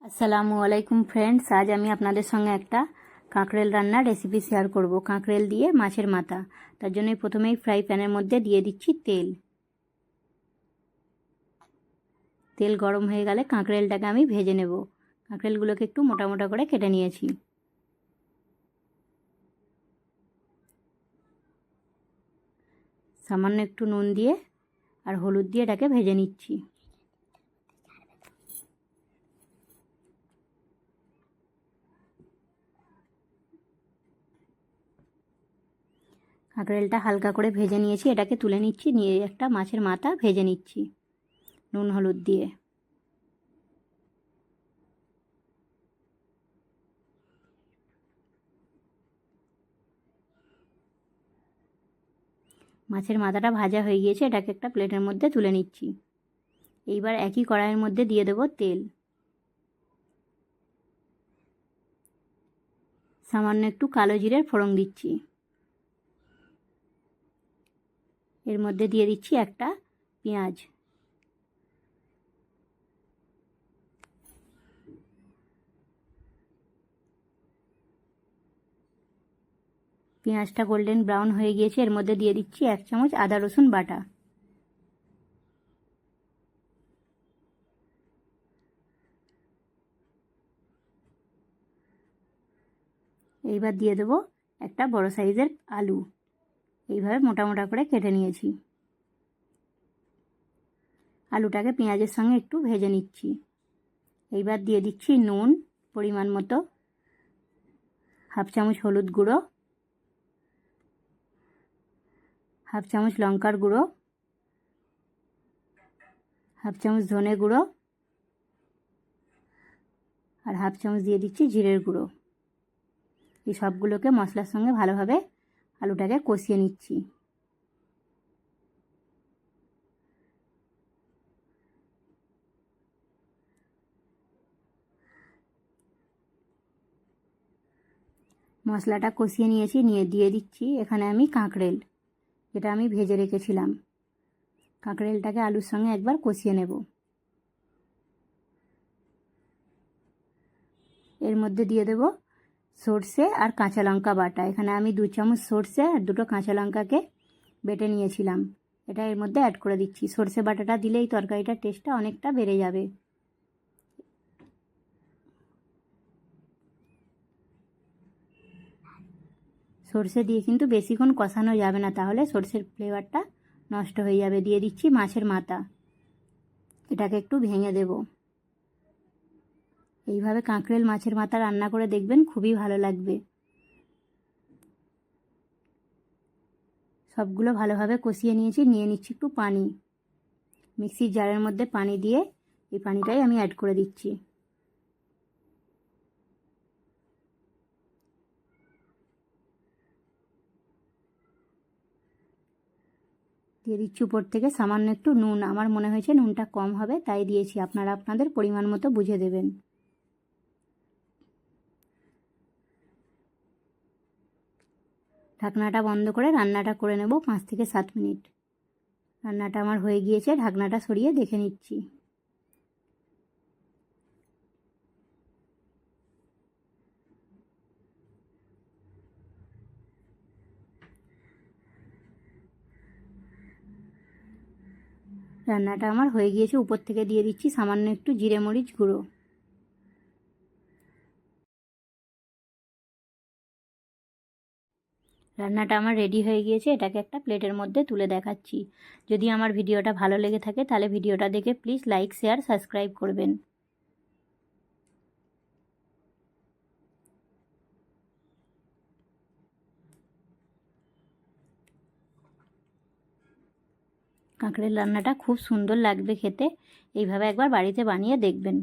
আসসালামু আলাইকুম ফ্রেন্ডস, আজ আমি আপনাদের সঙ্গে একটা কাঁকরেল রান্নার রেসিপি শেয়ার করব। কাঁকরেল দিয়ে মাছের মাথা। তার জন্য প্রথমেই ফ্রাই প্যানের মধ্যে দিয়ে দিচ্ছি তেল। তেল গরম হয়ে গেলে কাঁকরেলটাকে আমি ভেজে নেব। কাঁকরেলগুলোকে একটু মোটা মোটা করে কেটে নিয়েছি। সামান্য একটু নুন দিয়ে আর হলুদ দিয়ে এটাকে ভেজে নিচ্ছি। কাঁকরেলটা হালকা করে ভেজে নিয়েছি, এটাকে তুলে নিচ্ছি। নিয়ে একটা মাছের মাথা ভেজে নিচ্ছি নুন হলুদ দিয়ে। মাছের মাথাটা ভাজা হয়ে গিয়েছে, এটাকে একটা প্লেটের মধ্যে তুলে নিচ্ছি। এইবার একই কড়াইয়ের মধ্যে দিয়ে দেব তেল। সামান্য একটু কালো জিরের ফোড়ন দিচ্ছি। এর মধ্যে দিয়ে দিচ্ছি একটা পেঁয়াজ। পেঁয়াজটা গোল্ডেন ব্রাউন হয়ে গিয়েছে, এর মধ্যে দিয়ে দিচ্ছি 1 চামচ আদা রসুন বাটা। এইবার দিয়ে দেবো একটা বড় সাইজের আলু। এইভাবে মোটা মোটা করে কেটে নিয়েছি। আলুটাকে পেঁয়াজের সঙ্গে একটু ভেজে নিচ্ছি। এইবার দিয়ে দিচ্ছি নুন পরিমাণ মতো, 1/2 চামচ হলুদ গুঁড়ো, 1/2 চামচ লঙ্কার গুঁড়ো, 1/2 চামচ ধনে গুঁড়ো আর 1/2 চামচ দিয়ে দিচ্ছি জিরের গুঁড়ো। এই সবগুলোকে মশলার সঙ্গে ভালোভাবে আলুটাকে কষিয়ে নিচ্ছি। মশলাটা কষিয়ে নিয়েছি, নিয়ে দিয়ে দিচ্ছি এখানে আমি কাঁকরেল, যেটা আমি ভেজে রেখেছিলাম। কাঁকরেলটাকে আলুর সঙ্গে একবার কষিয়ে নেব। এর মধ্যে দিয়ে দেব সর্ষে আর কাঁচা লঙ্কা বাটা। এখানে আমি 2 চামচ সর্ষে আর 2টো কাঁচা লঙ্কাকে বেটে নিয়েছিলাম, এটা এর মধ্যে অ্যাড করে দিচ্ছি। সর্ষে বাটাটা দিলেই তরকারিটার টেস্টটা অনেকটা বেড়ে যাবে। সর্ষে দিয়ে কিন্তু বেশিক্ষণ কষানো যাবে না, তাহলে সর্ষের ফ্লেভারটা নষ্ট হয়ে যাবে। দিয়ে দিচ্ছি মাছের মাথা, এটাকে একটু ভেঙে দেব। এইভাবে কাঁকরেল মাছের মাথা রান্না করে দেখবেন, খুবই ভালো লাগবে। সবগুলো ভালোভাবে কষিয়ে নিয়েছি। নিয়ে নিচ্ছি একটু পানি। মিক্সির জারের মধ্যে পানি দিয়ে এই পানিটাই আমি অ্যাড করে দিচ্ছি। দিয়ে দিচ্ছি উপর থেকে সামান্য একটু নুন। আমার মনে হয়েছে নুনটা কম হবে, তাই দিয়েছি। আপনারা আপনাদের পরিমাণ মতো বুঝে দেবেন। ঢাকনাটা বন্ধ করে রান্নাটা করে নেব 5 থেকে 7 মিনিট। রান্নাটা আমার হয়ে গিয়েছে, ঢাকনাটা সরিয়ে দেখে নিচ্ছি। রান্নাটা আমার হয়ে গিয়েছে। উপর থেকে দিয়ে দিচ্ছি সামান্য একটু জিরে মরিচ গুঁড়ো। রান্নাটা আমার রেডি হয়ে গিয়েছে, এটাকে একটা প্লেটের মধ্যে তুলে দেখাচ্ছি। যদি আমার ভিডিওটা ভালো লেগে থাকে তাহলে ভিডিওটা দেখে প্লিজ লাইক শেয়ার সাবস্ক্রাইব করবেন। কাঁকড়ের রান্নাটা খুব সুন্দর লাগবে খেতে। এইভাবে একবার বাড়িতে বানিয়ে দেখবেন।